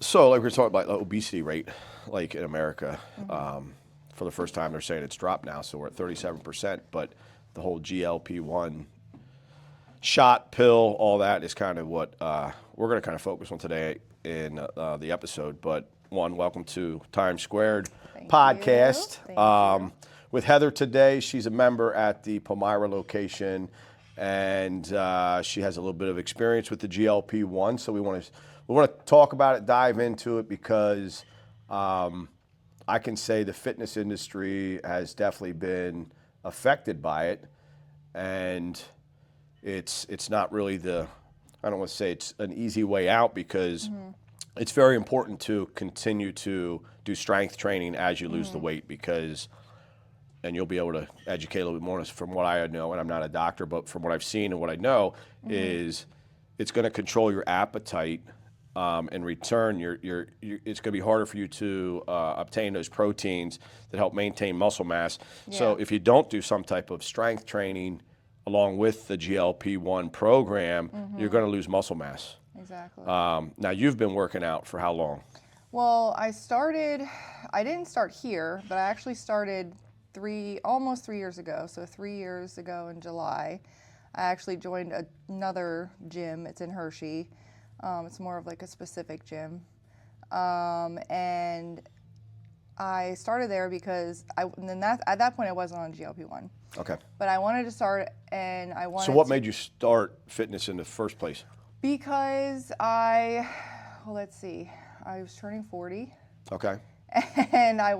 So, like we were talking about the obesity rate, like in America, Mm-hmm. for the first time they're saying it's dropped now, so we're at 37%. But the whole GLP-1 shot, pill, all that is kind of what we're going to kind of focus on today in the episode. But one, welcome to Times Squared Thank podcast you. Thank you. with Heather today. She's a member at the Palmyra location, and she has a little bit of experience with the GLP-1. So we want to talk about it, dive into it, because I can say the fitness industry has definitely been affected by it, and it's not really I don't want to say it's an easy way out, because it's very important to continue to do strength training as you lose the weight, because, and you'll be able to educate a little bit more on this from what I know, and I'm not a doctor, but from what I've seen and what I know is it's going to control your appetite. In return, it's going to be harder for you to obtain those proteins that help maintain muscle mass. Yeah. So if you don't do some type of strength training along with the GLP-1 program, you're going to lose muscle mass. Exactly. Now, you've been working out for how long? Well, I didn't start here, but I actually started almost 3 years ago. So 3 years ago in July, I actually joined another gym. It's in Hershey. It's more of like a specific gym. And I started there because at that point I wasn't on GLP-1. Okay. But I wanted to start, and I wanted So what made you start fitness in the first place? Because let's see, I was turning 40. Okay. And I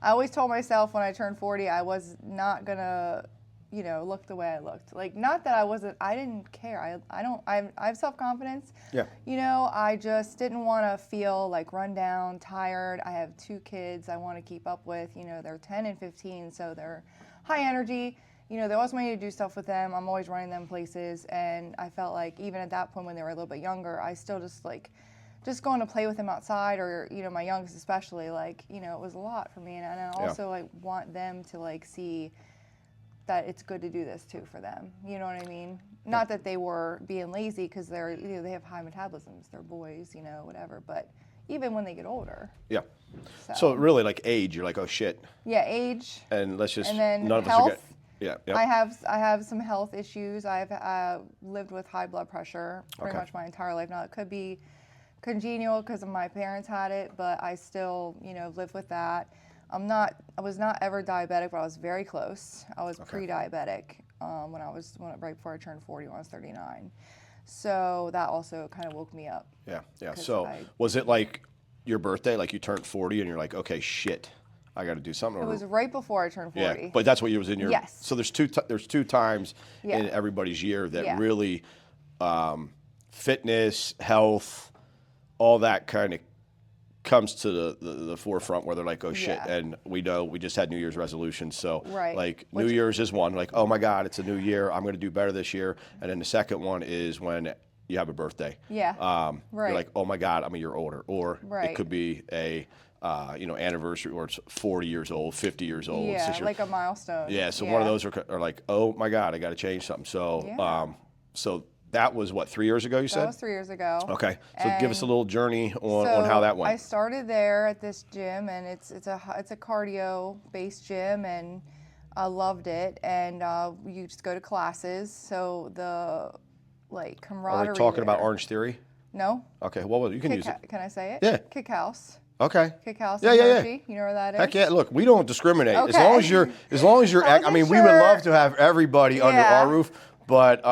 always told myself when I turned 40, I was not gonna, look the way I looked. Like, not that I didn't care. I have self-confidence. Yeah. I just didn't want to feel like run down, tired. I have 2 kids I want to keep up with. They're 10 and 15, so they're high energy. They always want me to do stuff with them. I'm always running them places. And I felt like even at that point when they were a little bit younger, I still just going to play with them outside, or, my youngest especially, it was a lot for me. And I also want them to see that it's good to do this too for them. You know what I mean? Not that they were being lazy, because they're, they have high metabolisms. They're boys, whatever. But even when they get older. Yeah. So really, like, age, you're like, oh shit. Yeah, age. And then none of health. us are yeah. I have some health issues. I've lived with high blood pressure pretty much my entire life. Now, it could be congenial because my parents had it, but I still, live with that. I was not ever diabetic, but I was very close. I was pre-diabetic right before I turned 40, when I was 39. So that also kind of woke me up. Yeah. So was it like your birthday, like you turned 40 and you're like, okay, shit, I got to do something? It was right before I turned 40. Yeah, but that's what was in your... Yes. So there's two times in everybody's year that really fitness, health, all that kind of comes to the forefront, where they're like, oh shit. And we know we just had New Year's resolutions, so New Year's is one, like, oh my God, it's a new year, I'm going to do better this year. And then the second one is when you have a birthday. You're like, oh my God, I'm a year older. Or it could be a anniversary, or it's 40 years old, 50 years old. Like a milestone. So one of those are like, oh my God, I got to change something. So so that was what, 3 years ago, you said? That was 3 years ago. Okay, so give us a little journey on how that went. I started there at this gym, and it's a cardio based gym, and I loved it. And you just go to classes, so the camaraderie. Are we talking there. about Orange Theory? No. Okay, what was it? You can use it. Can I say it? Yeah. Kick House. Okay. Kick House. Yeah. You know where that is? Heck yeah! Look, we don't discriminate. Okay. As long as you're. I mean, we would love to have everybody under our roof, but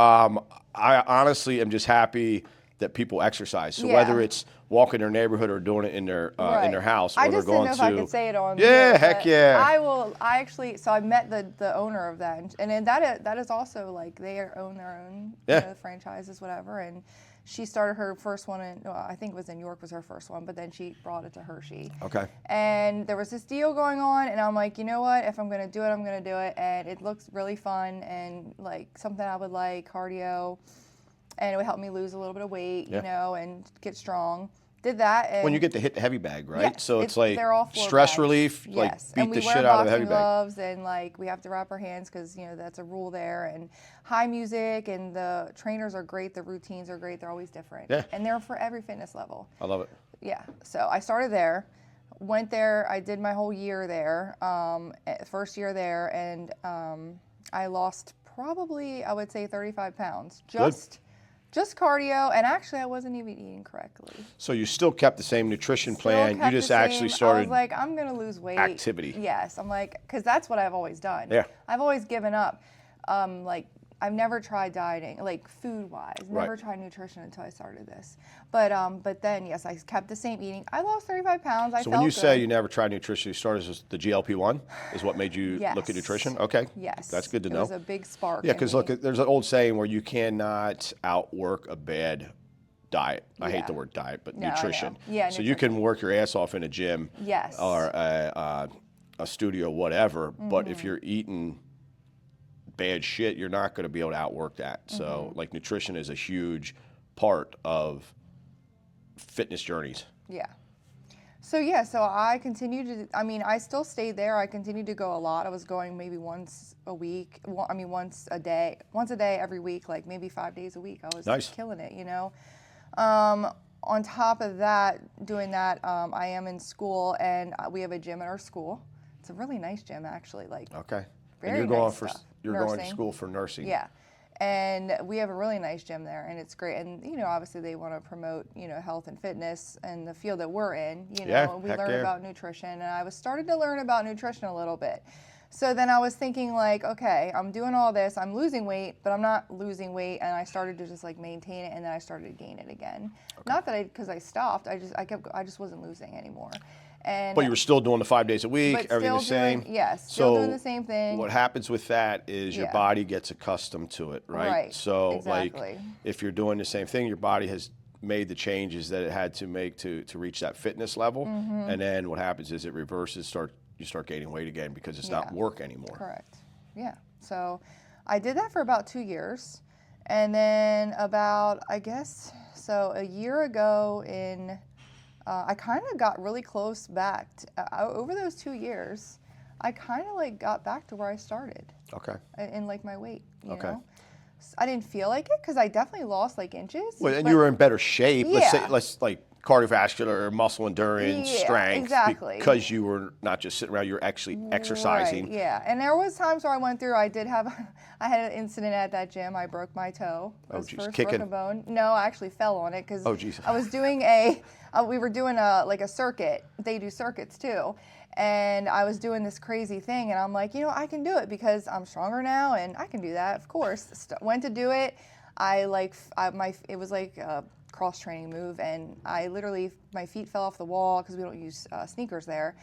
I honestly am just happy that people exercise. So whether it's walking their neighborhood or doing it in their house, or I they're just going didn't to. know if I could say it on. Yeah, heck yeah. So I met the owner of that, and then that is also like they own their own franchises, whatever. And she started her first one I think it was in York, was her first one, but then she brought it to Hershey. Okay. And there was this deal going on, and I'm like, you know what? If I'm gonna do it, I'm gonna do it, and it looks really fun and like something I would like, cardio, and it would help me lose a little bit of weight, and get strong. did that. And When you get to hit the heavy bag, right? yes, So it's like they're all floor stress bags. relief, Yes. like beat And we the wear shit out of the heavy boxing bag. gloves, and like we have to wrap our hands because that's a rule there. And high music, and the trainers are great. The routines are great. They're always different. Yeah. And they're for every fitness level. I love it. Yeah. So I started there, went there. I did my whole year there, first year there, and I lost probably, I would say, 35 pounds. Just cardio, and actually I wasn't even eating correctly. So you still kept the same nutrition Still plan. You kept just the actually same. I started was like, I'm gonna lose weight. activity. Yes, I'm like, because that's what I've always done. Yeah. I've always given up. Like I've never tried dieting, like food-wise. Never Right. tried nutrition until I started this. But then yes, I kept the same eating. I lost 35 pounds. I So felt when you good. say you never tried nutrition, you started as the GLP-1 is what made you look at Yes. nutrition? Okay. Yes, That's good to know. It was a big spark. Yeah, in because me. look, there's an old saying where you cannot outwork a bad diet. I hate Yeah. the word diet, but No, I know. nutrition. Yeah, So you can work your ass off in a gym Yes. or a studio, whatever, but Mm-hmm. if you're eating bad shit, you're not going to be able to outwork that. So Mm-hmm. like nutrition is a huge part of fitness journeys. Yeah. So I continued to. I mean, I still stayed there. I continued to go a lot. I was going maybe once a week. Once a day every week, like maybe 5 days a week. I was Nice. killing it, On top of that, doing that, I am in school, and we have a gym at our school. It's a really nice gym, actually. Like, Okay. very and you're going nice for stuff. you're going to Nursing. school for nursing. Yeah. And we have a really nice gym there, and it's great. And, obviously they want to promote, health and fitness and the field that we're in, Yeah, and we heck learn yeah. about nutrition. And I was started to learn about nutrition a little bit. So then I was thinking like, okay, I'm doing all this, I'm losing weight, but I'm not losing weight. And I started to just like maintain it, and then I started to gain it again. Not that because I stopped, I just wasn't losing anymore. And But you were still doing the 5 days a week, but everything the still same. yes, still So doing the same thing. what happens with that is your Yeah. body gets accustomed to it, right? Right, So exactly. like if you're doing the same thing, your body has made the changes that it had to make to reach that fitness level. Mm-hmm. And then what happens is it reverses, you start gaining weight again because it's not Yeah. work anymore. Correct. Yeah. So I did that for about 2 years. And then about, I guess, so a year ago I kind of got really close back. Over those 2 years, I kind of like got back to where I started Okay. in like my weight, you Okay. know? I didn't feel like it because I definitely lost like inches. Well, and but- you were in better shape. Let's say, Yeah. like cardiovascular or muscle endurance, Yeah, strength, exactly. because you were not just sitting around, you were actually exercising. Right, yeah, and there was times where I went through. I had an incident at that gym. I broke my toe. Oh, Was geez. first Kicking? broken bone. No, I actually fell on it because Oh, geez. I was doing we were doing a circuit. They do circuits too. And I was doing this crazy thing, and I'm like, I can do it because I'm stronger now, and I can do that, of course. Went to do it. It was like a cross training move, and I literally, my feet fell off the wall because we don't use sneakers there,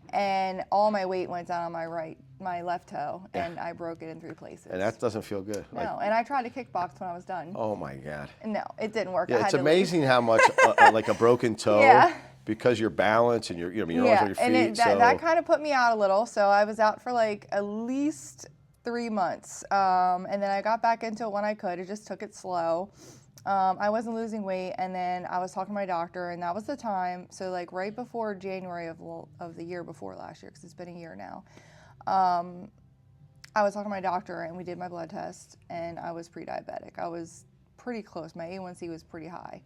and all my weight went down on my left toe, and I broke it in 3 places. And that doesn't feel good. No, and I tried to kickbox when I was done. Oh my God. No, it didn't work. Yeah, I had it's to leave. amazing how much like a broken toe, Yeah. because you're balanced and you're always on your feet. and so that kind of put me out a little. So I was out for like at least 3 months, and then I got back into it when I could. It just took it slow. I wasn't losing weight, and then I was talking to my doctor, and that was the time. So like right before January of the year before last year, because it's been a year now. I was talking to my doctor, and we did my blood test, and I was pre-diabetic. I was pretty close. My A1C was pretty high.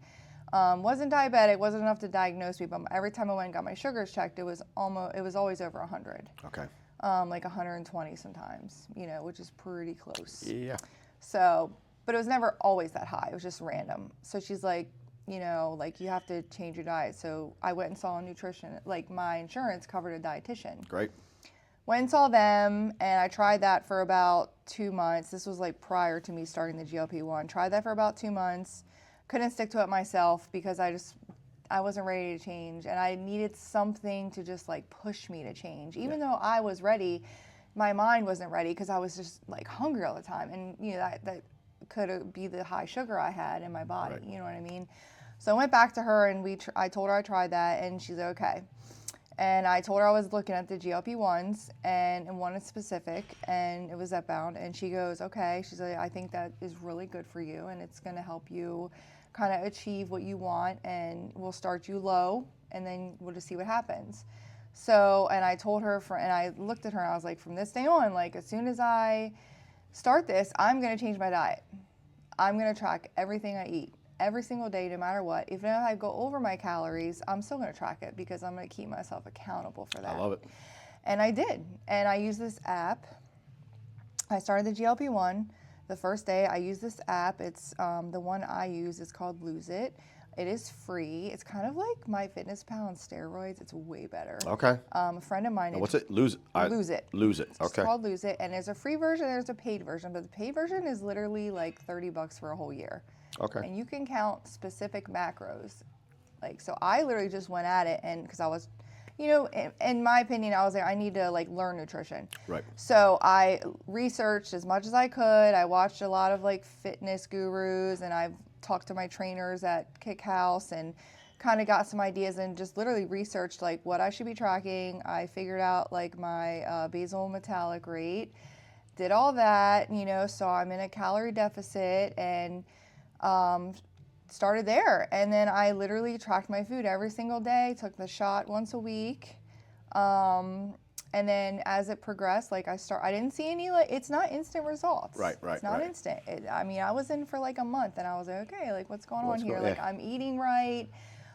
Wasn't diabetic, wasn't enough to diagnose me, but every time I went and got my sugars checked, it was always over 100. Okay. Like 120 sometimes, which is pretty close. Yeah. So, but it was never always that high. It was just random. So she's like, like you have to change your diet. So I went and saw a nutrition, like my insurance covered a dietitian. Great. Went and saw them, and I tried that for about 2 months. This was like prior to me starting the GLP-1. Tried that for about 2 months. Couldn't stick to it myself because I wasn't ready to change, and I needed something to just like push me to change. Even though I was ready, my mind wasn't ready because I was just like hungry all the time, and that could be the high sugar I had in my body. Right. You know what I mean? So I went back to her, and I told her I tried that, and she's like, okay. And I told her I was looking at the GLP-1s and one in specific, and it was Zepbound. And she goes, okay. She's like, I think that is really good for you, and it's going to help you kind of achieve what you want, and we'll start you low, and then we'll just see what happens. So, and I told her, and I looked at her, and I was like, from this day on, like, as soon as I start this, I'm going to change my diet. I'm going to track everything I eat every single day, no matter what. Even if I go over my calories, I'm still going to track it because I'm going to keep myself accountable for that. I love it. And I did. And I used this app. I started the GLP-1. The first day I used this app. It's the one I use is called Lose It. It is free. It's kind of like MyFitnessPal on steroids. It's way better. Okay. A friend of mine. What's it? Lose it. Lose It. Lose It. Okay. It's called Lose It, and there's a free version. There's a paid version, but the paid version is literally like $30 for a whole year. Okay. And you can count specific macros. Like, so I literally just went at it, and because I was, you know, in my opinion, I was like, I need to like learn nutrition. Right. So I researched as much as I could. I watched a lot of like fitness gurus, and I've talked to my trainers at Kick House and kind of got some ideas and just literally researched like what I should be tracking. I figured out like my basal metabolic rate, did all that, you know, so I'm in a calorie deficit, and started there. And then I literally tracked my food every single day, took the shot once a week. And then as it progressed, like I didn't see any, like, it's not instant results. Right. It's not instant. I mean, I was in for like a month, and I was like, okay, like what's going on here? Like, yeah. I'm eating right.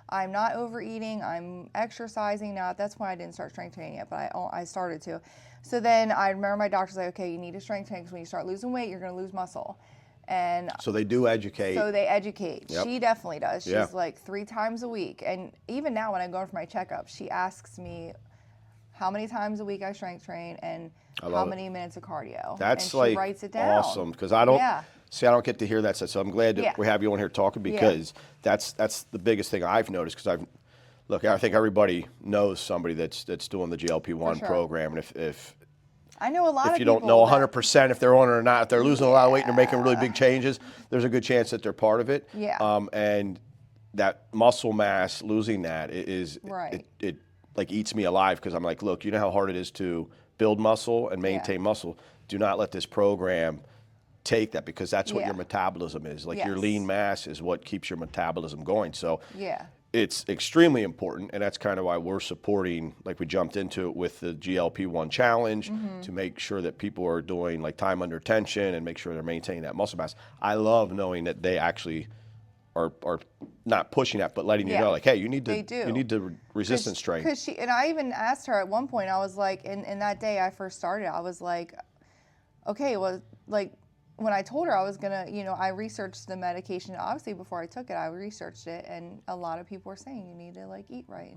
I'm not overeating. I'm exercising now. That's why I didn't start strength training yet, but I started to. So then I remember my doctor's like, okay, you need to strength train because when you start losing weight, you're going to lose muscle. And so they do educate. so they educate. Yep. She definitely does. She's Yeah. like 3 times a week. And even now when I go for my checkup, she asks me how many times a week I strength train and how many minutes of cardio. That's and she like writes it down. awesome, because I don't Yeah. see, I don't get to hear that stuff. So I'm glad that Yeah. we have you on here talking, because that's the biggest thing I've noticed. Because I think everybody knows somebody that's doing the GLP-1 sure. program, and if I know a lot of if you people don't know that- 100% if they're on it or not, if they're losing a lot of weight and they're making really big changes, there's a good chance that they're part of it. Yeah. And that muscle mass, losing that is Right. it like eats me alive, because I'm like, look, you know how hard it is to build muscle and maintain muscle. Do not let this program take that, because that's what Yeah. your metabolism is. Like your Yes. lean mass is what keeps your metabolism going. So Yeah. it's extremely important, and that's kind of why we're supporting, like we jumped into it with the GLP-1 challenge to make sure that people are doing like time under tension and make sure they're maintaining that muscle mass. I love knowing that they actually are not pushing that, but letting you Yeah. know, like, hey, you need They to do. resistance train. Because she, and I even asked her at one point, I was like, in that day I first started, I was like, okay, well, like, when I told her I was gonna, you know, I researched the medication. Obviously, before I took it, I researched it, and a lot of people were saying you need to like eat right.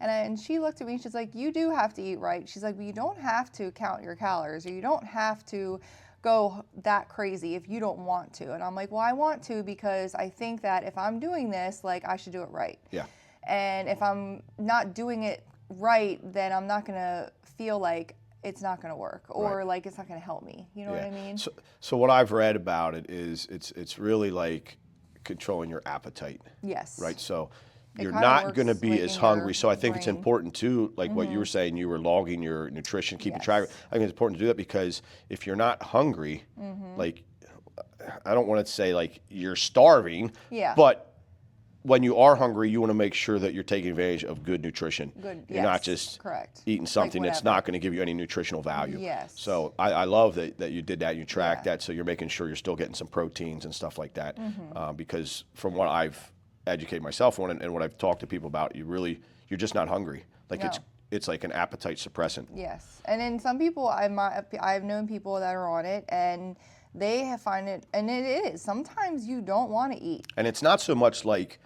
And she looked at me. She's like, you do have to eat right. She's like, but you don't have to count your calories, or you don't have to go that crazy if you don't want to. And I'm like, well, I want to, because I think that if I'm doing this, like, I should do it right. Yeah. And if I'm not doing it right, then I'm not gonna feel like it's not going to work, or Right. like it's not going to help me. You know what I mean? So what I've read about it is it's really like controlling your appetite, Yes. right? So It you're kinda not going to works, be like, as in your hungry. So I think it's brain. important too, like what you were saying, you were logging your nutrition, keeping track. Yes. I think it's important to do that, because if you're not hungry, like, I don't want to say like you're starving, Yeah. but when you are hungry, you want to make sure that you're taking advantage of good nutrition. Good. You're not yes, just correct. eating something that's whatever. not going to give you any nutritional value. Yes. So I love that you did that. You tracked Yeah. that, so you're making sure you're still getting some proteins and stuff like that. Mm-hmm. Because from what I've educated myself on and what I've talked to people about, you're just not hungry. Like No. it's like an appetite suppressant. Yes. And then some people, I've known people that are on it, and they have find it, and it is. Sometimes you don't want to eat. And it's not so much like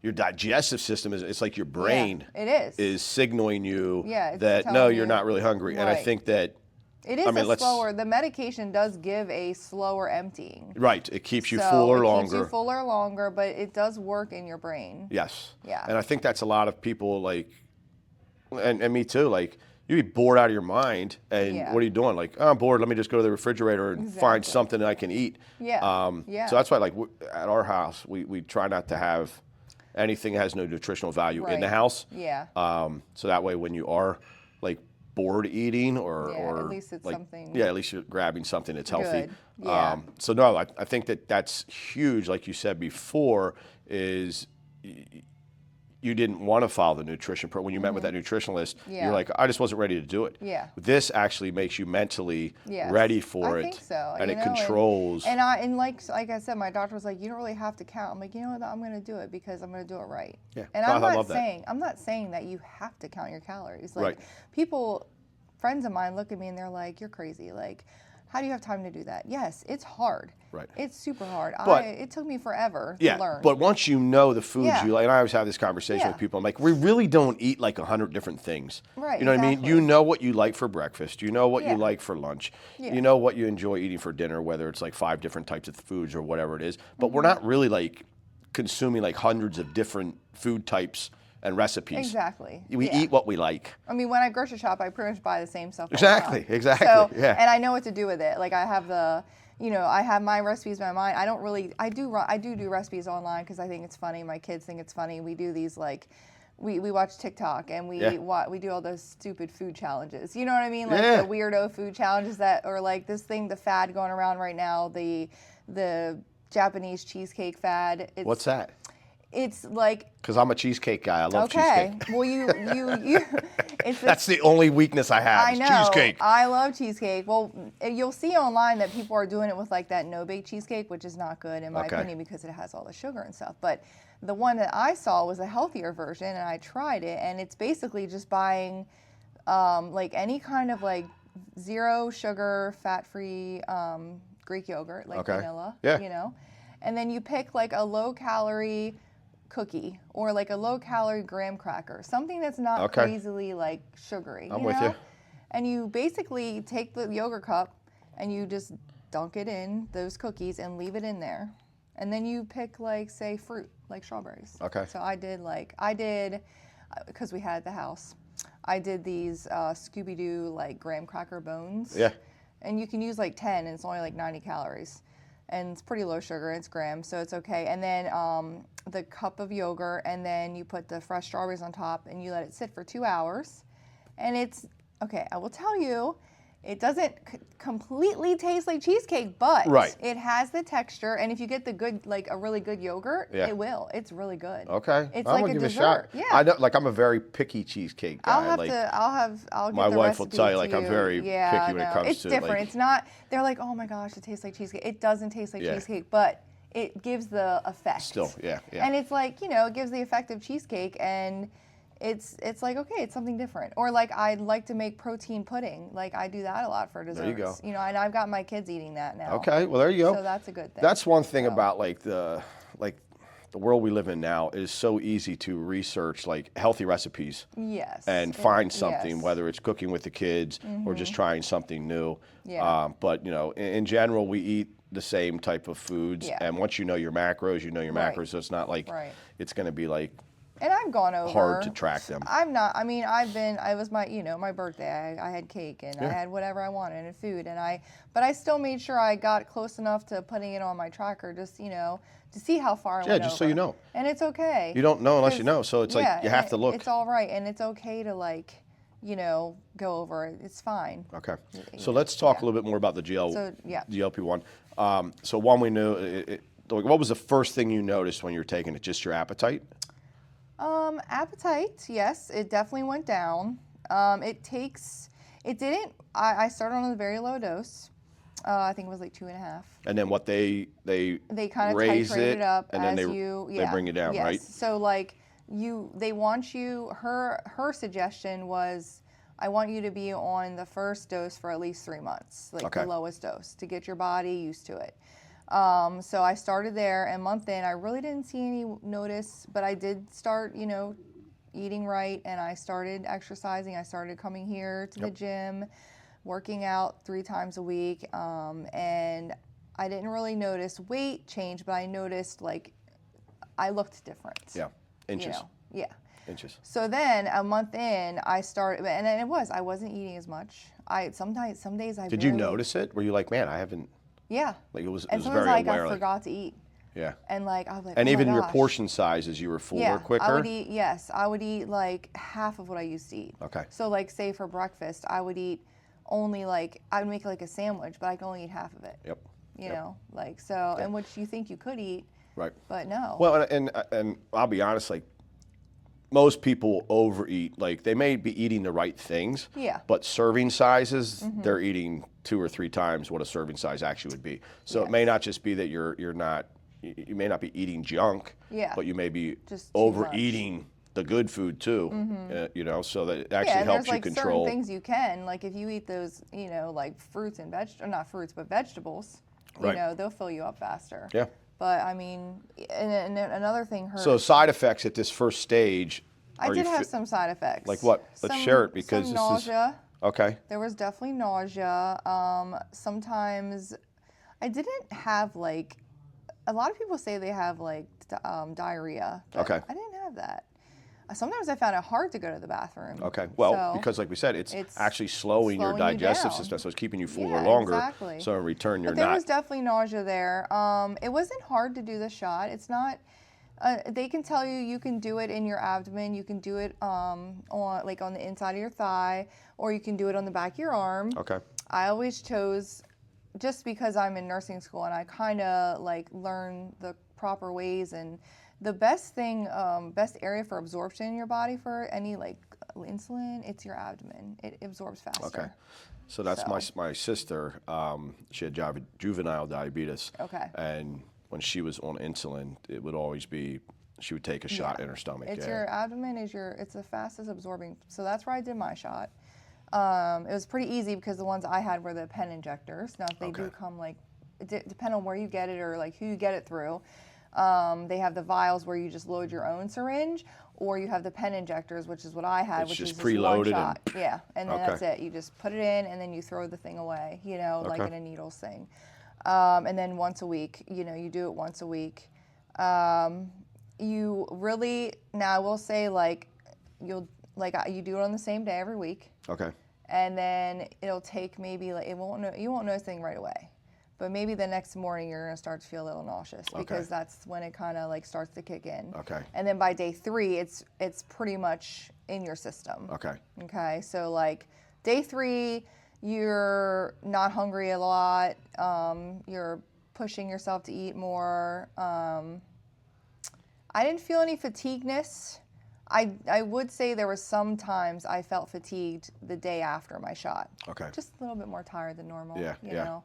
your digestive system it's like your brain it is signaling you Yeah, it's that no, telling you're you- not really hungry. And I right. think that It is I mean, a slower. The medication does give a slower emptying. right, it keeps you So fuller it longer. keeps you fuller longer, but it does work in your brain. Yes. Yeah. And I think that's a lot of people, like, and me too, like, you be bored out of your mind, and Yeah. what are you doing? Like, oh, I'm bored, let me just go to the refrigerator and find Exactly. something that I can eat. Yeah. Yeah. So that's why, like, at our house, we try not to have anything that has no nutritional value in the Right. house. Yeah. So that way, when you are, like, bored eating or at least it's like, something yeah, at least you're grabbing something that's healthy. good. Yeah. So no, I think that's huge. Like you said before, is you didn't want to follow the nutrition program. When you met with that nutritionalist, Yeah. you're like, I just wasn't ready to do it. Yeah. This actually makes you mentally Yes. ready for I it. think so. And you it know, controls. And like I said, my doctor was like, you don't really have to count. I'm like, you know what? I'm going to do it because I'm going to do it right. Yeah. And No, I'm I not love that. saying I'm not saying that you have to count your calories. Like Right. people, friends of mine look at me and they're like, you're crazy. Like, how do you have time to do that? Yes, it's hard. Right. It's super hard. But- it took me forever Yeah, to learn. but once you know the foods Yeah. you like, and I always have this conversation Yeah. with people, I'm like, we really don't eat like 100 different things. Right, You know what I mean? exactly. You know what you like for breakfast. You know what you Yeah. like for lunch. Yeah. You know what you enjoy eating for dinner, whether it's like 5 different types of foods or whatever it is. But Mm-hmm. we're not really like consuming like hundreds of different food types and recipes. Exactly. We Yeah. eat what we like. I mean, when I grocery shop, I pretty much buy the same stuff. all the Exactly, time. exactly, So, yeah. and I know what to do with it. Like I have I have my recipes in my mind. I don't really, I do recipes online because I think it's funny. My kids think it's funny. We do these like, we watch TikTok and we Yeah. we do all those stupid food challenges. You know what I mean? Like Yeah. the weirdo food challenges that, or like this thing, the fad going around right now, the Japanese cheesecake fad. What's that? It's like, Because I'm a cheesecake guy. I love okay, cheesecake. well it's this. That's the only weakness I have. I is know. cheesecake. I love cheesecake. Well, you'll see online that people are doing it with like that no-bake cheesecake, which is not good in my Okay. opinion because it has all the sugar and stuff. But the one that I saw was a healthier version, and I tried it, and it's basically just buying like any kind of like zero sugar, fat-free Greek yogurt, like Okay. vanilla, Yeah. you know, and then you pick like a low-calorie cookie or like a low-calorie graham cracker, something that's not Okay. crazily like sugary. I'm you with know? you. And you basically take the yogurt cup and you just dunk it in those cookies and leave it in there. And then you pick like, say, fruit, like strawberries. Okay. So I did, because we had at the house, I did these Scooby-Doo like graham cracker bones. Yeah. And you can use like 10 and it's only like 90 calories. And it's pretty low sugar, it's grams, so it's okay. And then the cup of yogurt, and then you put the fresh strawberries on top and you let it sit for 2 hours. And it's, okay, I will tell you, it doesn't completely taste like cheesecake, but Right. it has the texture. And if you get the good, like a really good yogurt, Yeah. it will. It's really good. Okay. It's I'm like gonna a give dessert. it a shot. Yeah. I know, like I'm a very picky cheesecake guy. I'll like, I'll my get the wife will recipe tell you, to like, I'm very yeah, picky when it no, comes it's to, different. like- It's not, they're like, oh my gosh, it tastes like cheesecake. It doesn't taste like Yeah. cheesecake, but it gives the effect. Still, yeah, yeah. And it's like, it gives the effect of cheesecake, and it's like, okay, it's something different. Or like I'd like to make protein pudding. Like I do that a lot for desserts. you go. And I've got my kids eating that now. Okay, well there you go. So that's a good thing. That's one thing So- about like the world we live in now is so easy to research like healthy recipes Yes. and find something, yes. Mm-hmm. whether it's cooking with the kids or just trying something new. Yeah. But in general, we eat the same type of foods, Yeah. and once you know your macros, you know your Right. macros. So it's not like Right. it's going to be like And I've gone over. hard to track them. It was my birthday. I had cake and I Yeah. had whatever I wanted and food, but I still made sure I got close enough to putting it on my tracker, just to see how far I went just so over. you know. And it's okay. You don't know unless you 'Cause- know, so it's like yeah, you have and to look. It's all right, and it's okay to go over it. It's fine. Okay, so let's talk yeah. a little bit more about the So, yeah. GLP-1. So one we knew. What was the first thing you noticed when you were taking it? Just your appetite? Appetite, yes, it definitely went down. I started on a very low dose. I think it was like 2.5. And then what they Kind of raise titrate it up and as then they bring you down, yes. right? So like they want you. Her suggestion was, I want you to be on the first dose for at least 3 months, like Okay. the lowest dose, to get your body used to it. So I started there, and a month in, I really didn't see any notice, but I did start, eating right, and I started exercising. I started coming here to the gym, working out 3 times a week, and I didn't really notice weight change, but I noticed like I looked different. Yeah, inches. Yeah. Inches. So then a month in, I started, and then I wasn't eating as much. Some days I Did you barely- notice it? Were you like, man, I haven't? Yeah. Like it was And very sometimes like aware. I forgot to eat. Yeah. And like I was like, And oh my even your gosh. portion sizes, you were fuller Yeah, quicker? I would eat like half of what I used to eat. Okay. So like say for breakfast, I would eat only like, I would make like a sandwich, but I could only eat half of it. Yep. You know, like so, Yeah. and which you think you could eat, Right. but no. Well, and I'll be honest, like most people overeat. Like they may be eating the right things, Yeah. but serving sizes, they're eating 2 or 3 times what a serving size actually would be. So it may Yes. not just be that you're not, you may not be eating junk, Yeah. but you may be Just too overeating the good food too. You know, so that it actually Yeah, and helps there's you like control. certain things you can, like if you eat those, you know, like fruits and not fruits, but vegetables, Right. you know, they'll fill you up faster. Yeah. But I mean, and another thing hurt. So side effects at this first stage. I are did you have some side effects. Like what? Let's share it because some this nausea. is okay. There was definitely nausea. Sometimes I didn't have like, a lot of people say they have like diarrhea. But Okay. I didn't have that. Sometimes I found it hard to go to the bathroom. Okay. Well, So, because like we said, it's actually slowing slowing your you digestive down. system, so it's keeping you fuller Yeah, longer. exactly. So in return, you're but there not. was definitely nausea there. It wasn't hard to do the shot. It's not. They can tell you can do it in your abdomen. You can do it on like on the inside of your thigh, or you can do it on the back of your arm. Okay. I always chose, just because I'm in nursing school and I kind of like learn the proper ways, and the best thing, best area for absorption in your body for any like insulin, it's your abdomen. It absorbs faster. Okay. So that's my sister. She had juvenile diabetes. Okay. And when she was on insulin, it would always be she would take a shot in her stomach. It's yeah. your abdomen it's the fastest absorbing. So that's where I did my shot. It was pretty easy because the ones I had were the pen injectors. Now they do come like, depend on where you get it or like who you get it through. They have the vials where you just load your own syringe, or you have the pen injectors, which is what I had, It's which just is just one preloaded shot. Yeah, and then Okay. that's it. You just put it in, and then you throw the thing away, you know, like Okay. in a needles thing. And then once a week, you know, you do it once a week. You really, now I will say, like, you do it on the same day every week. Okay. And then it'll take maybe like you won't notice anything right away, but maybe the next morning you're gonna start to feel a little nauseous because that's when it kind of like starts to kick in. Okay. And then by day 3, it's pretty much in your system. Okay. Okay. So like day 3, you're not hungry a lot. You're pushing yourself to eat more. I didn't feel any fatigueness. I would say there were some times I felt fatigued the day after my shot. Okay. Just a little bit more tired than normal. Yeah, You yeah. know?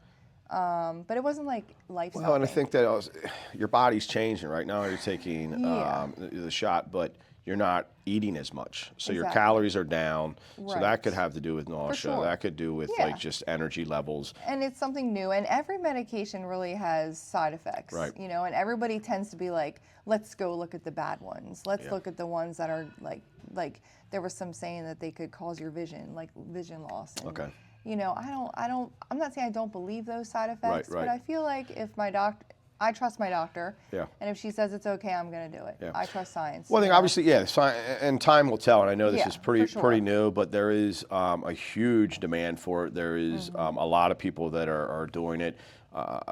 But it wasn't like life. Well, and I think that your body's changing right now. You're taking Yeah. the shot, but you're not eating as much, so your Exactly. calories are down. So that Right. could have to do with nausea. sure. That could do with Yeah. like just energy levels. And it's something new, and every medication really has side effects. Right. You know, and everybody tends to be like, let's go look at the bad ones. Let's look at the ones that are like there was some saying that they could cause your vision, like vision loss. And, Okay. You know, I'm not saying I don't believe those side effects, Right. but I feel like if I trust my doctor. Yeah. And if she says it's okay, I'm going to do it. Yeah. I trust science. Well, I you think know? obviously, and time will tell. And I know this Yeah, is pretty for sure. new, but there is a huge demand for it. There is a lot of people that are doing it.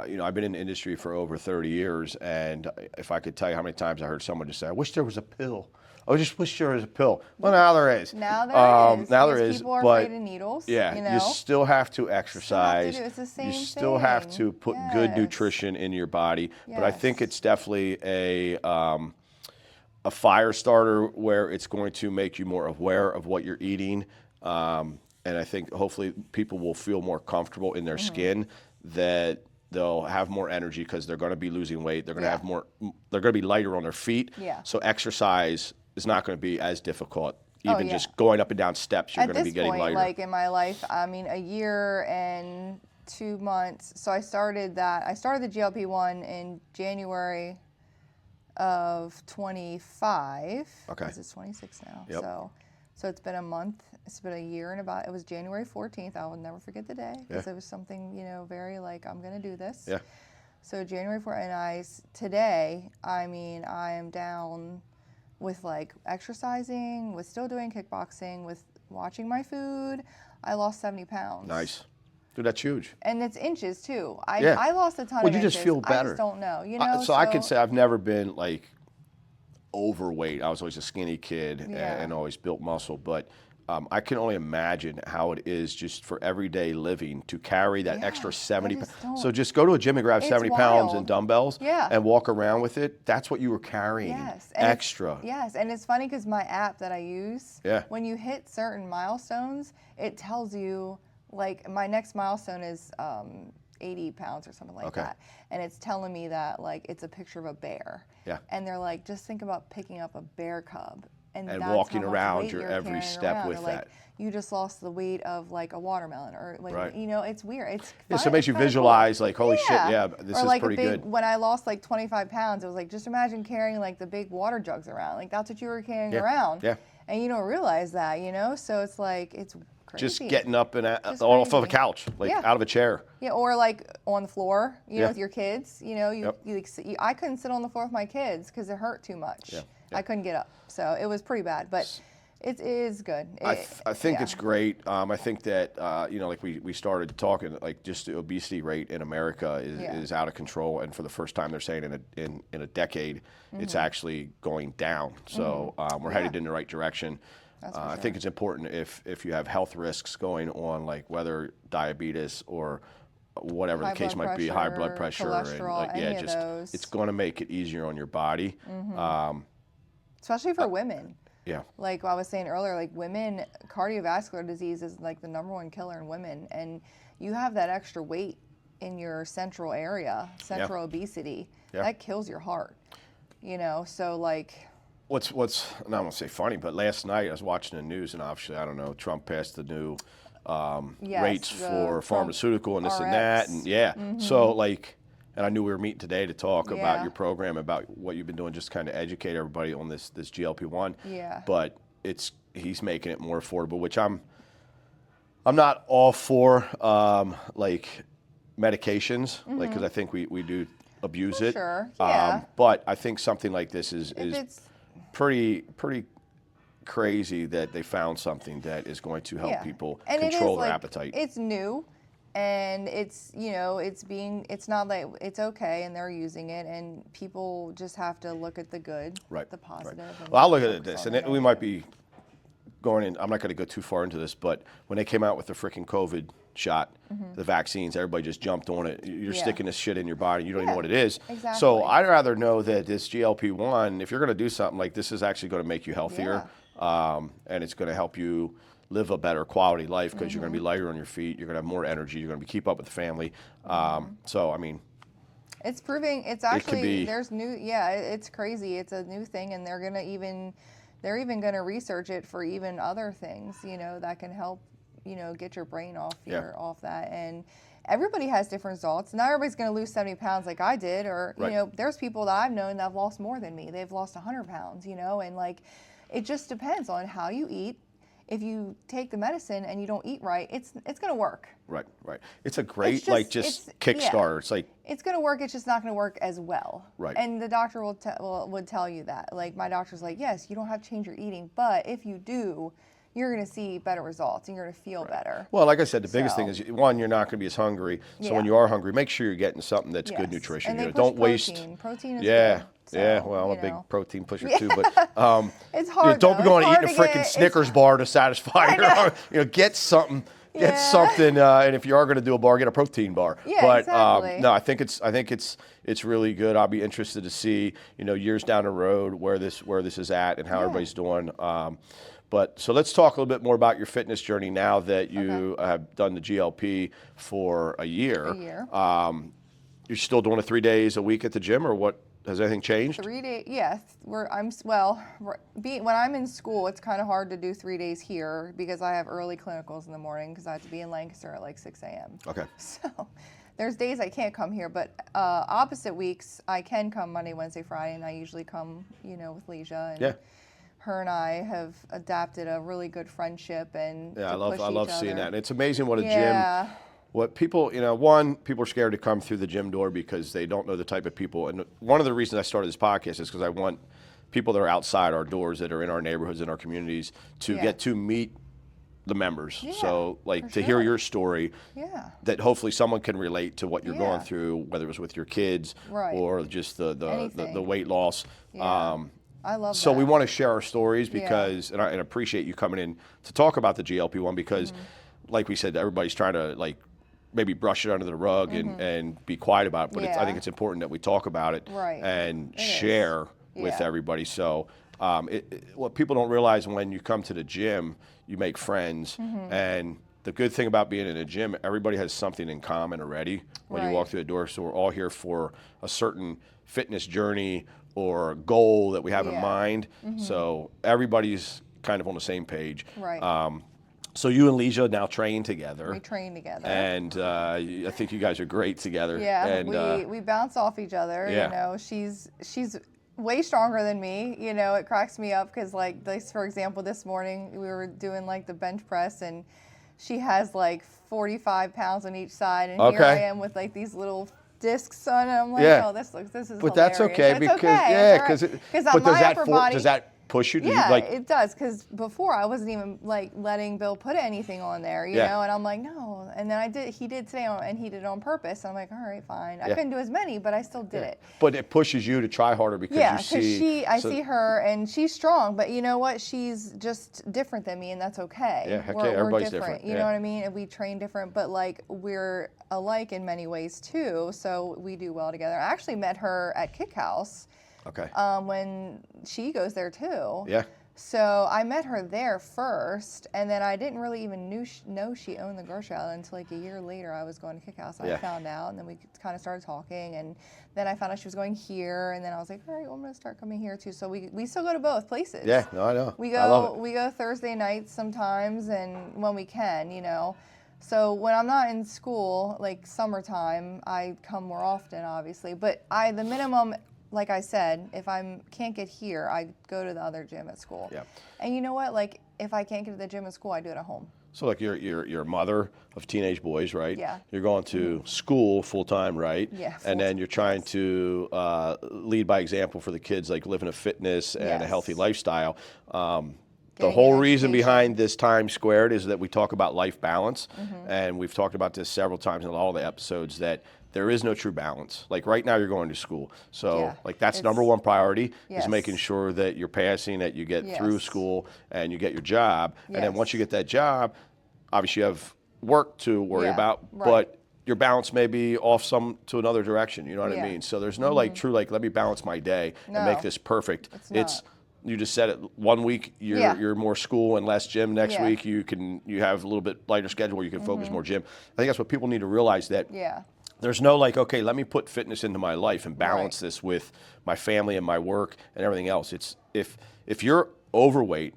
You know, I've been in the industry for over 30 years, and if I could tell you how many times I heard someone just say, "I wish there was a pill." I just wish there was a pill. Well, now there is. Now there is. Now there because is. People are but afraid of needles. yeah, You know? you still have to exercise. It's the same you still have thing. to put good Yes. nutrition in your body. But I think Yes. it's definitely a fire starter where it's going to make you more aware of what you're eating. And I think hopefully people will feel more comfortable in their Mm-hmm. skin, that they'll have more energy because they're going to be losing weight. They're going to Yeah. have more, they're going to be lighter on their feet. Yeah. So exercise is not going to be as difficult. Even yeah. just going up and down steps, you're At going to be this getting point, lighter. like in my life, I mean, a year and 2 months. So I started the GLP-1 in January of 25. Okay. Because it's 26 now. Yep. So it's been a month. It's been a year and about. It was January 14th. I will never forget the day because it was something, you know, very like, I'm gonna do this. Yeah. So January 4th, and today, I mean, I am down with like exercising, with still doing kickboxing, with watching my food. I lost 70 pounds. Nice. Dude, that's huge. And it's inches too. Yeah. I lost a ton Well, of you inches. just feel I better. just don't know, you know. So I can say I've never been like overweight. I was always a skinny kid Yeah. and always built muscle, but I can only imagine how it is just for everyday living to carry that Yeah, extra I 70 just pounds. don't- So just go to a gym and grab It's 70 pounds and wild. dumbbells Yeah. and walk around with it. That's what you were carrying. Yes. And Extra. Yes, and it's funny because my app that I use, Yeah. when you hit certain milestones, it tells you, like, my next milestone is 80 pounds or something like Okay. that. And it's telling me that, like, it's a picture of a bear. Yeah. And they're like, just think about picking up a bear cub. And that's walking how much around weight your you're every carrying step around. with Or, like, that. you just lost the weight of, like, a watermelon. Or, like, Right. you know, it's weird. It's Yeah, fun. so it makes It's you kinda visualize cool. like, holy shit, yeah, this Or is like pretty a big, good. when I lost like 25 pounds, it was like, just imagine carrying like the big water jugs around. Like that's what you were carrying Yeah, around. yeah. And you don't realize that, you know? So it's like, it's crazy. Just getting up and Just off of a crazy. couch, like Yeah. out of a chair. Yeah, or like on the floor, you know, Yeah. with your kids. You know, Yep. I couldn't sit on the floor with my kids because it hurt too much. Yeah, yeah. I couldn't get up. So it was pretty bad, but it is good. I think yeah. it's great. I think that you know, like we started talking, like just the obesity rate in America is out of control, and for the first time, they're saying in a decade, it's actually going down. So we're headed in the right direction. That's for I sure. think it's important if you have health risks going on, like whether diabetes or whatever High the case blood might be, high blood pressure, pressure, and cholesterol, like, any of just those. it's going to make it easier on your body. Especially for women. Yeah. Like I was saying earlier, like women, cardiovascular disease is like the #1 killer in women. And you have that extra weight in your central area, central obesity, Yeah. that kills your heart, you know? So like, What's and I don't want to say funny, but last night I was watching the news, and obviously I don't know, Trump passed the new Yes, rates the for Trump pharmaceutical and this and that, RX. and yeah. So like, and I knew we were meeting today to talk about Yeah. your program, about what you've been doing, just kind of educate everybody on this GLP-1. Yeah. But he's making it more affordable, which I'm not all for like medications, like, because I think we do abuse it. sure, yeah. But I think something like this is it's pretty crazy that they found something that is going to help people and control it is, their like, appetite. It's new, and it's, you know, it's not like it's okay, and they're using it, and people just have to look at the good, Right. the positive. And Well, I'll look at it focus this, on and the we might negative. be going in. I'm not going to go too far into this, but when they came out with the freaking COVID shot, the vaccines, everybody just jumped on it. You're Mm-hmm. Yeah. sticking this shit in your body, you don't even know Yeah, what it is. exactly. So I'd rather know that this GLP-1, if you're going to do something like this, is actually going to make you healthier, and it's going to help you live a better quality life, because you're going to be lighter on your feet, you're going to have more energy, you're going to keep up with the family. So I mean, It's proving, it's could actually, be- there's new, it's crazy. It's a new thing, and they're even going to research it for even other things, you know, that can help, you know, get your brain off off that. And everybody has different results. Not everybody's going to lose 70 pounds like I did, or, Right. you know, there's people that I've known that have lost more than me. They've lost 100 pounds, you know, and like, it just depends on how you eat. If you take the medicine and you don't eat right, it's going to work. right. It's a great just- like just Kickstarter. It's like, It's going to work. It's just not going to work as well. Right. And the doctor would tell you that. Like, my doctor's like, yes, you don't have to change your eating, but if you do, you're going to see better results and you're going to feel better. well, like I said, the biggest thing So- is, one, you're not going to be as hungry. So when Yeah. you are hungry, make sure you're getting something that's good Yes. nutrition. And You they know, push don't waste. protein. Protein is Yeah, good. yeah. So, Well, I'm you a big know. protein pusher too, but It's you know, hard. don't be though. going It's to eating a hard freaking get- Snickers bar to satisfy your. You know, get something. Get Yeah. something, and if you are going to do a bar, get a protein bar. Yeah, but exactly. no, I think it's really good. I'll be interested to see, you know, years down the road where this is at and how everybody's doing. But so let's talk a little bit more about your fitness journey now that you have done the GLP for a year. A year. You're still doing it 3 days a week at the gym, or what? Has anything changed? 3 days, yes. When I'm in school, it's kind of hard to do 3 days here because I have early clinicals in the morning because I have to be in Lancaster at like 6 a.m. Okay. So there's days I can't come here, but opposite weeks I can come Monday, Wednesday, Friday, and I usually come, you know, with Leisha. And Yeah. her and I have adapted a really good friendship, and Yeah, to I push love each seeing other. that. And it's amazing what a Yeah. gym, what people, you know, one, people are scared to come through the gym door because they don't know the type of people. And one of the reasons I started this podcast is because I want people that are outside our doors, that are in our neighborhoods, in our communities, to Yeah. get to meet the members. Yeah, So like for to hear sure. your story, Yeah. that hopefully someone can relate to what you're going Yeah. through, whether it was with your kids Right. or just the Anything. weight loss. Yeah. I love So that. we want to share our stories Yeah. because, and I appreciate you coming in to talk about the GLP-1 because, Mm-hmm. like we said, everybody's trying to like maybe brush it under the rug and be quiet about it. But I Yeah. think it's important that we talk about it Right. and It is. share with Yeah. everybody. So what people don't realize when you come to the gym, you make friends. Mm-hmm. And the good thing about being in a gym, everybody has something in common already when you Right. walk through the door. So we're all here for a certain fitness journey or goal that we have in Yeah. mind. So everybody's kind of on the same page. Right. So you and Leisha now train together. We train together. And I think you guys are great together. Yeah, And we bounce off each other. yeah. You know, she's way stronger than me. You know, it cracks me up because like this, for example, this morning we were doing like the bench press and she has like 45 pounds on each side, and here I Okay. am with like these little discs on, and I'm like, Yeah. oh, this is But hilarious. that's okay It's because okay. yeah, It's all right. because on my upper body, does that push you? Do yeah, you like it does. Because before I wasn't even like letting Bill put anything on there, you Yeah. know. And I'm like, no. And then he did today, and he did it on purpose. And I'm like, all right, fine. I Yeah. couldn't do as many, but I still did it. But it pushes you to try harder because Yeah, you because see. I see her, and she's strong. But you know what? She's just different than me, and that's okay. Yeah, heck yeah, we're everybody's different. different, You know yeah. what I mean? And we train different, but like we're alike in many ways too. So we do well together. I actually met her at Kick House Okay. when she goes there too. Yeah. So I met her there first, and then I didn't really even know she owned the grocery outlet until like a year later. I was going to Kick House, and Yeah. I found out, and then we kind of started talking, and then I found out she was going here, and then I was like, all right, well, I'm going to start coming here too. So we still go to both places. Yeah. No, I know. We I love it. go Thursday nights sometimes, and when we can, you know. So when I'm not in school, like summertime, I come more often, obviously. But the minimum, like I said, if I can't get here, I go to the other gym at school. Yeah. And you know what? Like if I can't get to the gym at school, I do it at home. So like you're a mother of teenage boys, right? Yeah. You're going to school full time, right? Yeah, And then full-time, you're trying to lead by example for the kids, like living a fitness and a Yes. healthy lifestyle. The Getting whole an reason education. behind this time squared is that we talk about life balance, Mm-hmm. and we've talked about this several times in all the episodes that there is no true balance. Like right now, you're going to school, so Yeah, like that's it's- number one priority is Yes. making sure that you're passing, that you get through Yes. school, and you get your job. And then once you Yes. get that job, obviously you have work to worry Yeah, about, right. but your balance may be off some to another direction. You know what I Yeah. mean? So there's no like true like let me balance my day and make No, this perfect. it's It's not. you just said it. One week Yeah. you're more school and less gym. Next Yeah. week you have a little bit lighter schedule where you can focus more gym. I think that's what people need to realize that Yeah. there's no like, okay, let me put fitness into my life and balance Right. this with my family and my work and everything else. It's if you're overweight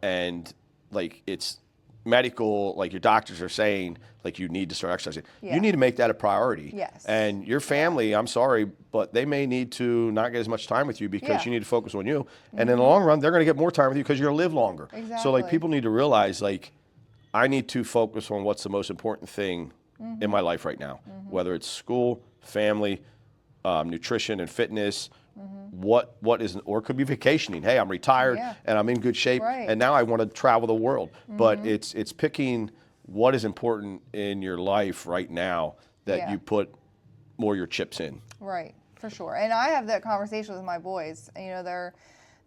and like it's medical, like your doctors are saying, like you need to start exercising. Yeah. You need to make that a priority. Yes. And your family, I'm sorry, but they may need to not get as much time with you because Yeah. you need to focus on you. And in the long run, they're going to get more time with you because you're going to live longer. So like Exactly. people need to realize like I need to focus on what's the most important thing in my life right now, whether it's school, family, nutrition and fitness. What is, or it could be vacationing. Hey, I'm retired Yeah. and I'm in good shape, Right. and now I want to travel the world. But it's picking what is important in your life right now that Yeah. you put more your chips in. Right, for sure. And I have that conversation with my boys. And, you know,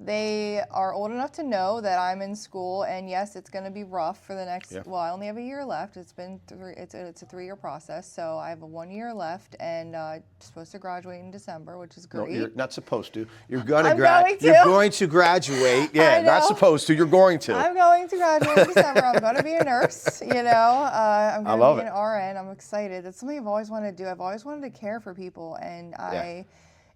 they are old enough to know that I'm in school, and yes, it's going to be rough for the next. Yeah. Well, I only have a year left. It's been it's a 3-year process, so I have a 1 year left, and supposed to graduate in December, which is No, great. you're not supposed to. You're gonna I'm going to. You're going to graduate. Yeah, I not know. supposed to. You're going to. I'm going to graduate in December. I'm going to be a nurse. You know, I'm going love to be it. an RN. I'm excited. It's something I've always wanted to do. I've always wanted to care for people, and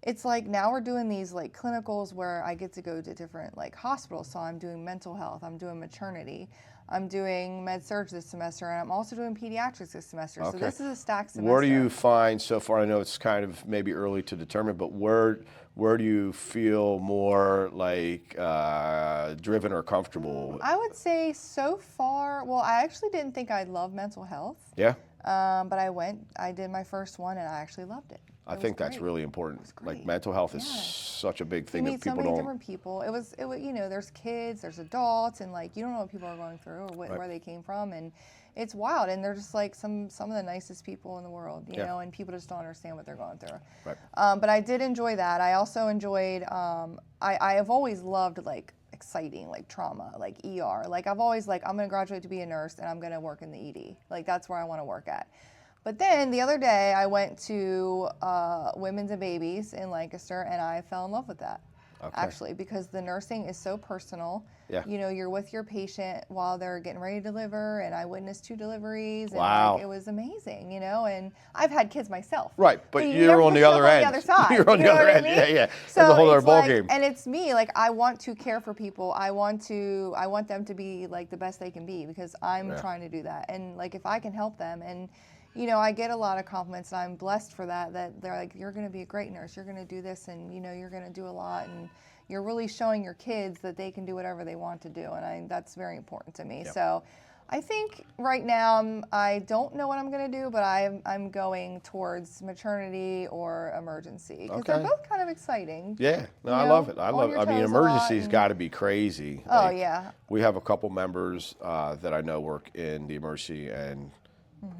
it's like now we're doing these like clinicals where I get to go to different like hospitals. So I'm doing mental health, I'm doing maternity, I'm doing med surg this semester, and I'm also doing pediatrics this semester. So Okay. this is a stacked semester. Where do you find so far? I know it's kind of maybe early to determine, but where do you feel more like driven or comfortable? I would say so far, well, I actually didn't think I'd love mental health. Yeah. But I did my first one, and I actually loved it. I think that's really important. Like great. mental health is such a big thing You that meet so people many don't. different people. It was, you know, there's kids, there's adults, and like you don't know what people are going through or where they came from, and it's wild. And they're just like some of the nicest people in the world, you know, and people just don't understand what they're going through. Right. But I did enjoy that. I also enjoyed. I have always loved like exciting, like trauma, like ER. Like I've always like I'm gonna graduate to be a nurse and I'm gonna work in the ED. Like that's where I want to work at. But then the other day I went to Women's and Babies in Lancaster and I fell in love with that. Actually, because the nursing is so personal. Yeah. You know, you're with your patient while they're getting ready to deliver, and I witnessed 2 deliveries, and Wow. like, it was amazing, you know, and I've had kids myself. But you you're never on put the other yourself end. on the other side. You're on you the know other what end. I mean? Yeah, yeah. So That's a whole other it's like, ballgame. and it's me, like I want to care for people. I want them to be like the best they can be because I'm trying to do that. And like if I can help them, and you know, I get a lot of compliments and I'm blessed for that they're like, you're going to be a great nurse. You're going to do this and you know, you're going to do a lot, and you're really showing your kids that they can do whatever they want to do, and that's very important to me. So I think right now I don't know what I'm going to do, but I'm going towards maternity or emergency because they're both kind of exciting. Yeah, no, I love it. I love it. I mean, emergency's got to be crazy. Oh, like, yeah. We have a couple members that I know work in the emergency, and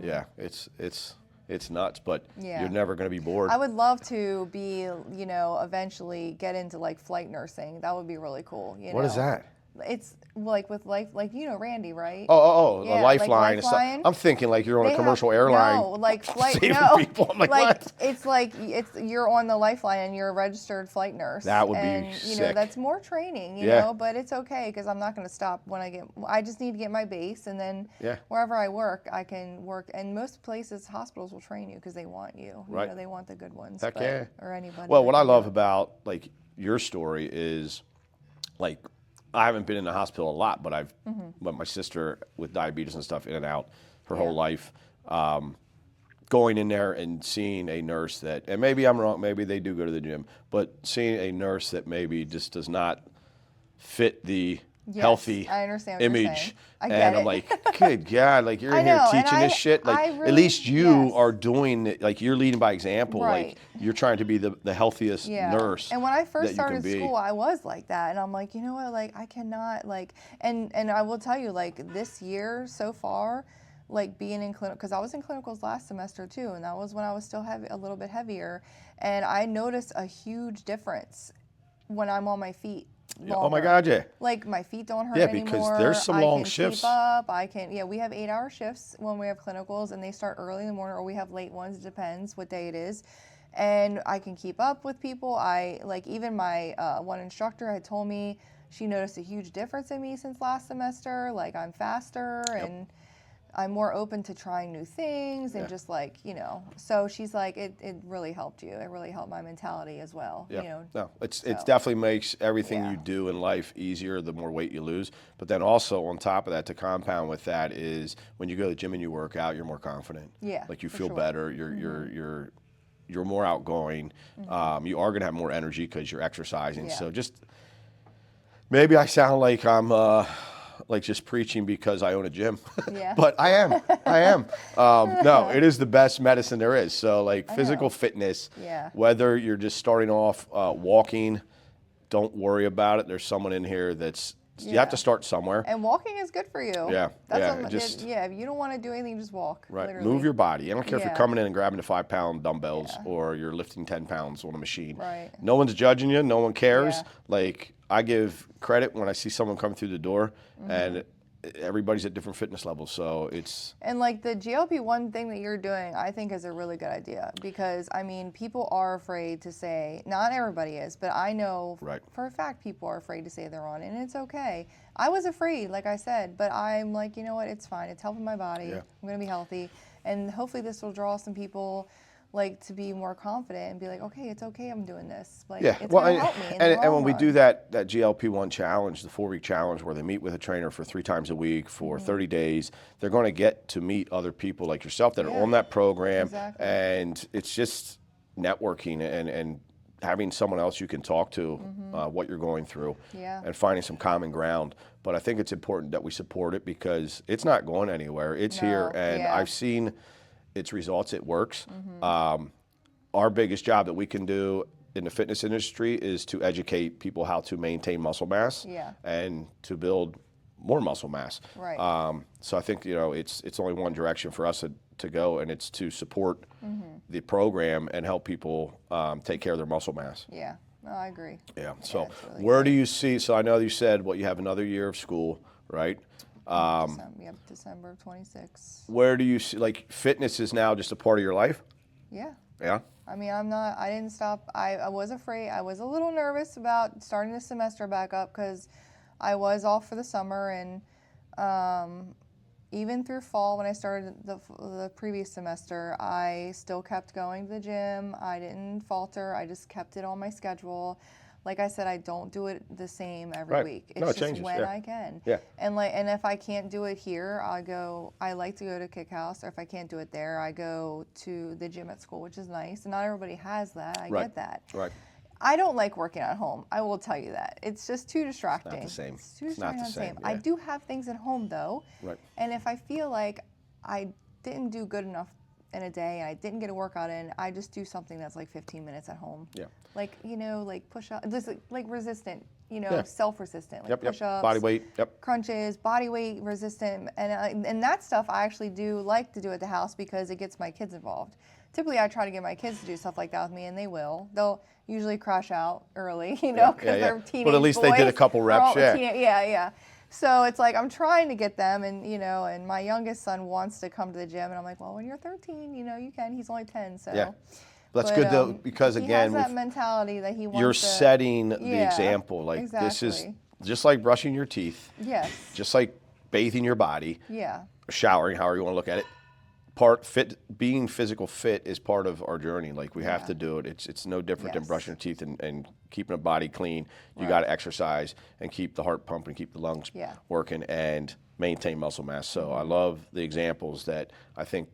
yeah, it's nuts, but you're never going to be bored. I would love to be, you know, eventually get into like flight nursing. That would be really cool. You know? What is that? It's like with life, like you know Randy, right? A lifeline. Like Lifeline. I'm thinking like you're on a commercial airline. No, like flight. saving people. I'm like what? It's like you're on the Lifeline and you're a registered flight nurse. That would and, be you sick. know, that's more training. You know, but it's okay because I'm not going to stop when I just need to get my base, and then wherever I work, I can work. And most places, hospitals will train you because they want you. Right. You know, they want the good ones. Heck Or anybody. Well, what I love about like your story is like I haven't been in the hospital a lot, but but my sister with diabetes and stuff in and out her whole life, going in there and seeing a nurse that, and maybe I'm wrong, maybe they do go to the gym, but seeing a nurse that maybe just does not fit the healthy I understand what image. you're saying. I get and I'm it. like, good God, like you're in here teaching this shit. Like really, at least you are doing it, like you're leading by example. Right. Like you're trying to be the healthiest nurse. And when I first started be. school, I was like that. And I'm like, you know what, like I cannot like, and I will tell you, like this year so far, like being in clinical, because I was in clinicals last semester too, and that was when I was still a little bit heavier. And I noticed a huge difference when I'm on my feet. Oh my God, yeah. Like my feet don't hurt anymore. Yeah, because there's some long shifts. Keep up. We have 8-hour shifts when we have clinicals, and they start early in the morning, or we have late ones. It depends what day it is. And I can keep up with people. Even my one instructor had told me she noticed a huge difference in me since last semester. Like I'm faster and I'm more open to trying new things and just like, you know, so she's like, it really helped you. It really helped my mentality as well. Yeah. You know? No, it definitely makes everything you do in life easier the more weight you lose. But then also on top of that, to compound with that is when you go to the gym and you work out, you're more confident. Yeah. Like you feel better. You're more outgoing. You are going to have more energy because you're exercising. So just maybe I sound like I'm like just preaching because I own a gym. But I am. No, it is the best medicine there is. So like physical fitness, whether you're just starting off walking, don't worry about it. There's someone in here that's, you have to start somewhere. And walking is good for you. Yeah. If you don't want to do anything, just walk. Right. Literally. Move your body. I don't care if you're coming in and grabbing the 5-pound dumbbells or you're lifting 10 pounds on a machine. Right. No one's judging you. No one cares. Like I give credit when I see someone come through the door and everybody's at different fitness levels. So it's. And like the GLP-1 thing that you're doing, I think is a really good idea because I mean, people are afraid to say, not everybody is, but I know for a fact people are afraid to say they're on it, and it's okay. I was afraid, like I said, but I'm like, you know what, it's fine. It's helping my body. I'm going to be healthy. And hopefully this will draw some people like to be more confident and be like, okay, it's okay, I'm doing this. Like, it's gonna help me. And when we do that GLP-1 challenge, the 4-week challenge where they meet with a trainer for 3 times a week for 30 days, they're going to get to meet other people like yourself that are on that program. And it's just networking and having someone else you can talk to what you're going through and finding some common ground. But I think it's important that we support it because it's not going anywhere. It's here. And I've seen its results. It works. our biggest job that we can do in the fitness industry is to educate people how to maintain muscle mass Yeah. and to build more muscle mass. Right. So I think, it's only one direction for us to go, and it's to support the program and help people take care of their muscle mass. Yeah. No, I agree. Yeah. So it's really where do you see, so I know you said, you have another year of school, right? December of 26. Where do you see, like, fitness is now just a part of your life? Yeah. Yeah. I mean, I didn't stop. I was afraid. I was a little nervous about starting the semester back up because I was off for the summer, and even through fall when I started the previous semester, I still kept going to the gym. I didn't falter. I just kept it on my schedule. Like I said, I don't do it the same every Right. week. It's No, it just changes, when yeah. I can. Yeah. And if I can't do it here, I like to go to Kick House, or if I can't do it there, I go to the gym at school, which is nice. And not everybody has that. I Right. get that. Right. I don't like working at home. I will tell you that. It's just too distracting. the same. It's too It's not distracting. the same, I yeah. do have things at home though. Right. And if I feel like I didn't do good enough in a day and I didn't get a workout in, I just do something that's like 15 minutes at home. Yeah. Like, like push up, just like resistant, Yeah. self-resistant, like Yep. push ups, Body weight. Yep. crunches, body weight resistant, and that stuff I actually do like to do at the house because it gets my kids involved. Typically, I try to get my kids to do stuff like that with me, and they will. They'll usually crash out early, because they're teenage But at least they did a boys. couple They're all reps, yeah. yeah. So it's like I'm trying to get them, and and my youngest son wants to come to the gym, and I'm like, well, when you're 13, you can. He's only 10, so. Yeah. That's good though, because he again, has that mentality that he wants. you're to, setting the Yeah, example. Like this is exactly. just like brushing your teeth, Yes. just like bathing your body, Yeah. showering, however you want to look at it. Being physical fit is part of our journey. Like we have to do it. It's no different than Yes. brushing your teeth and keeping a body clean. You Right. got to exercise and keep the heart pumping, keep the lungs Yeah. working, and maintain muscle mass. So I love the examples that I think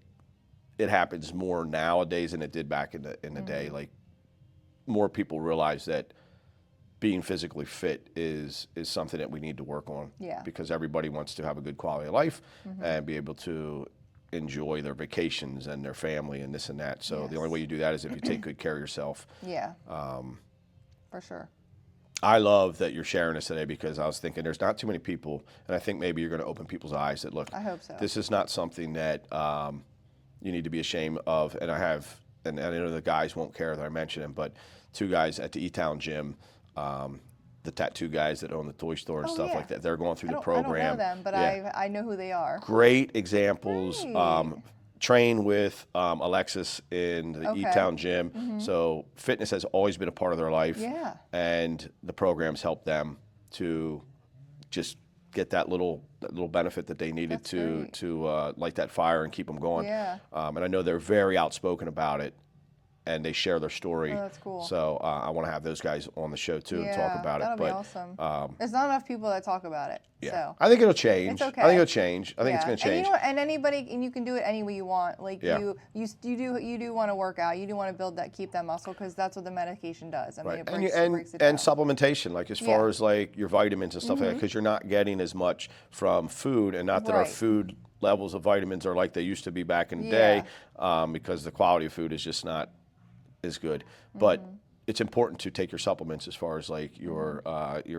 it happens more nowadays than it did back in the day. Like more people realize that being physically fit is something that we need to work on. Yeah. Because everybody wants to have a good quality of life and be able to enjoy their vacations and their family and this and that. So the Yes. only way you do that is if you take good care of yourself. Yeah. For sure. I love that you're sharing this today because I was thinking there's not too many people, and I think maybe you're going to open people's eyes that look, I hope so. this is not something that you need to be ashamed of. And I know the guys won't care that I mention them, but 2 guys at the E-Town gym, the tattoo guys that own the toy store and Oh, stuff yeah. like that, they're going through the I program. don't know them, but Yeah. I know who they are. Great examples. Great. Train with Alexis in the Okay. E-Town gym. So fitness has always been a part of their life. Yeah. And the programs help them to just get that little benefit that they needed That's to great. light that fire and keep them going. Yeah. And I know they're very outspoken about it, and they share their story. Oh, that's cool. So I want to have those guys on the show too and talk about that'll it. be But awesome. There's not enough people that talk about it. yeah, So. I think it'll change. It's okay. I think it'll change. I think it's Yeah. going to change. And anybody, and you can do it any way you want. Like Yeah. you do want to work out. You do want to keep that muscle because that's what the medication does. I mean, it breaks, and breaks it down. supplementation, like as far Yeah. as like your vitamins and stuff like that, because you're not getting as much from food, and not that our Right. food levels of vitamins are like they used to be back in the day, because the quality of food is just not as good. But it's important to take your supplements as far as like your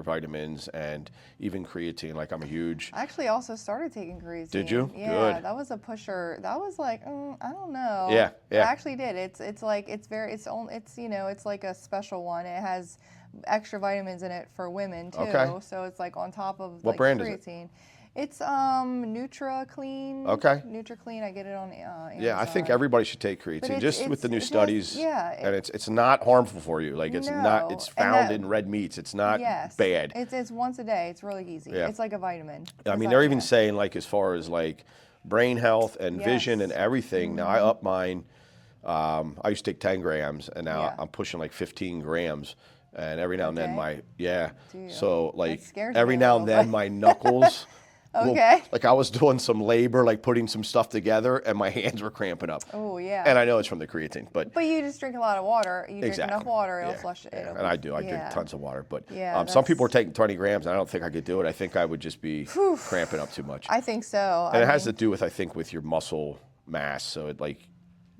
vitamins and even creatine. Like I'm a huge. I actually also started taking creatine. Did you? Yeah, Good. that was a pusher. That was like, I don't know. Yeah, But yeah. I actually did. It's like it's like a special one. It has extra vitamins in it for women too. Okay. So it's like on top of What like brand is it? creatine. It's NutraClean. Okay. NutraClean. I get it on Amazon. Yeah, I think everybody should take creatine, it's- just with the new it has- studies. yeah, and it's not harmful for you. Like it's not. No, It's and found that- in red meats. It's not Yes. bad. It's once a day. It's really easy. Yeah. It's like a vitamin. I mean, It's they're like- even yeah. saying like as far as like brain health and vision Yes. and everything. Now I up mine. I used to take 10 grams, and now Yeah. I'm pushing like 15 grams. And every now and then Okay. my So like scares every me a now and little then my knuckles. Okay. Like I was doing some labor, like putting some stuff together, and my hands were cramping up. Oh yeah. And I know it's from the creatine, but. But you just drink a lot of water. You drink Exactly. enough water, it'll Yeah, flush it. yeah. It'll And I do. I drink yeah. tons of water. But Yeah, some people are that's- taking 20 grams, and I don't think I could do it. I think I would just be cramping up too much. I think so. And it has to do with, I think, with your muscle mass. So it like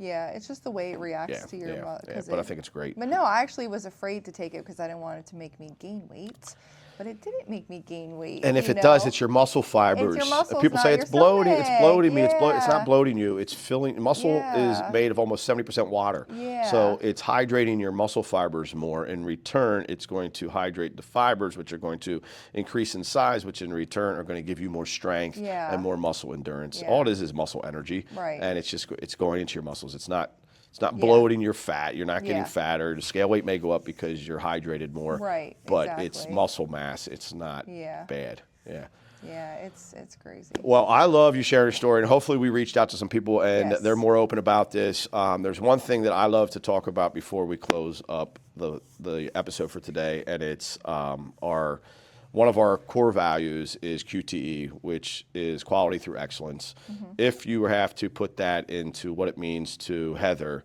Yeah, it's just the way it reacts Yeah, to your yeah, mother. yeah. But I think it's great. But no, I actually was afraid to take it because I didn't want it to make me gain weight. But it didn't make me gain weight. And if you it does, know? it's your muscle fibers. It's your muscles, People not say your it's bloating. It's bloating me. stomach. It's not Yeah. bloating you. It's filling. Muscle is Yeah. made of almost 70% water. Yeah. So it's hydrating your muscle fibers more. In return, it's going to hydrate the fibers, which are going to increase in size, which in return are going to give you more strength Yeah. and more muscle endurance. Yeah. All it is muscle energy. Right. And it's going into your muscles. It's not bloating your fat. You're not getting Yeah. fatter. The scale weight may go up because you're hydrated more. Right, But it's exactly. muscle mass. It's not Yeah. bad. Yeah. Yeah, it's crazy. Well, I love you sharing your story, and hopefully we reached out to some people and Yes. they're more open about this. There's one thing that I love to talk about before we close up the episode for today, and it's one of our core values is QTE, which is quality through excellence. If you have to put that into what it means to Heather,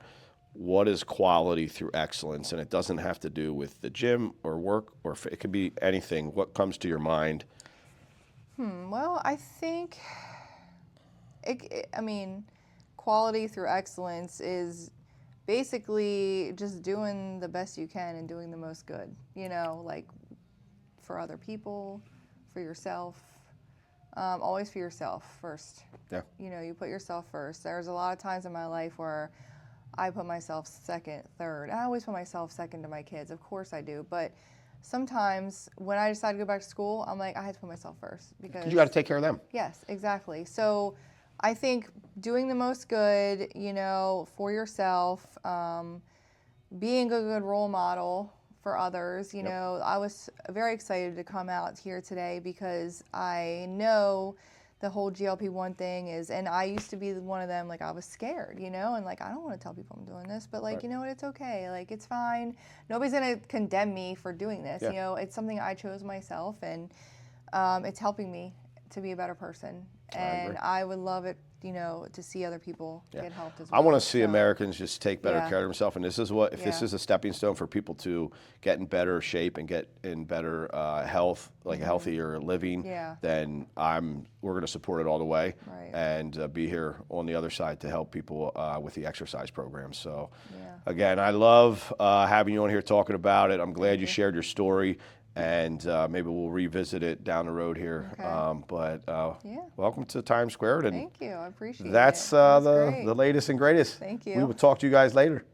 what is quality through excellence? And it doesn't have to do with the gym or work, or it could be anything. What comes to your mind? Well, I think, quality through excellence is basically just doing the best you can and doing the most good, like for other people, for yourself, always for yourself first. Yeah. You put yourself first. There's a lot of times in my life where I put myself second, third. I always put myself second to my kids. Of course I do. But sometimes when I decide to go back to school, I'm like, I had to put myself first because You got to take care of them. Yes, exactly. So I think doing the most good, for yourself, being a good role model for others. I was very excited to come out here today because I know the whole GLP-1 thing is, and I used to be one of them, like I was scared, and like, I don't want to tell people I'm doing this, but like, Right. you know what, it's okay. Like, it's fine. Nobody's going to condemn me for doing this. Yeah. It's something I chose myself, and it's helping me to be a better person. And agree. I would love it, to see other people get helped as well. I want to see So, Americans just take better Yeah. care of themselves, and this is this is a stepping stone for people to get in better shape and get in better health, like a healthier living. Yeah. Then we're going to support it all the way, Right. and be here on the other side to help people with the exercise program. So, Yeah. again, I love having you on here talking about it. I'm glad you shared your story. And maybe we'll revisit it down the road here. Okay. Yeah. Welcome to Times Square. And Thank you. I appreciate that's it. That's the great. latest and greatest. Thank you. We will talk to you guys later.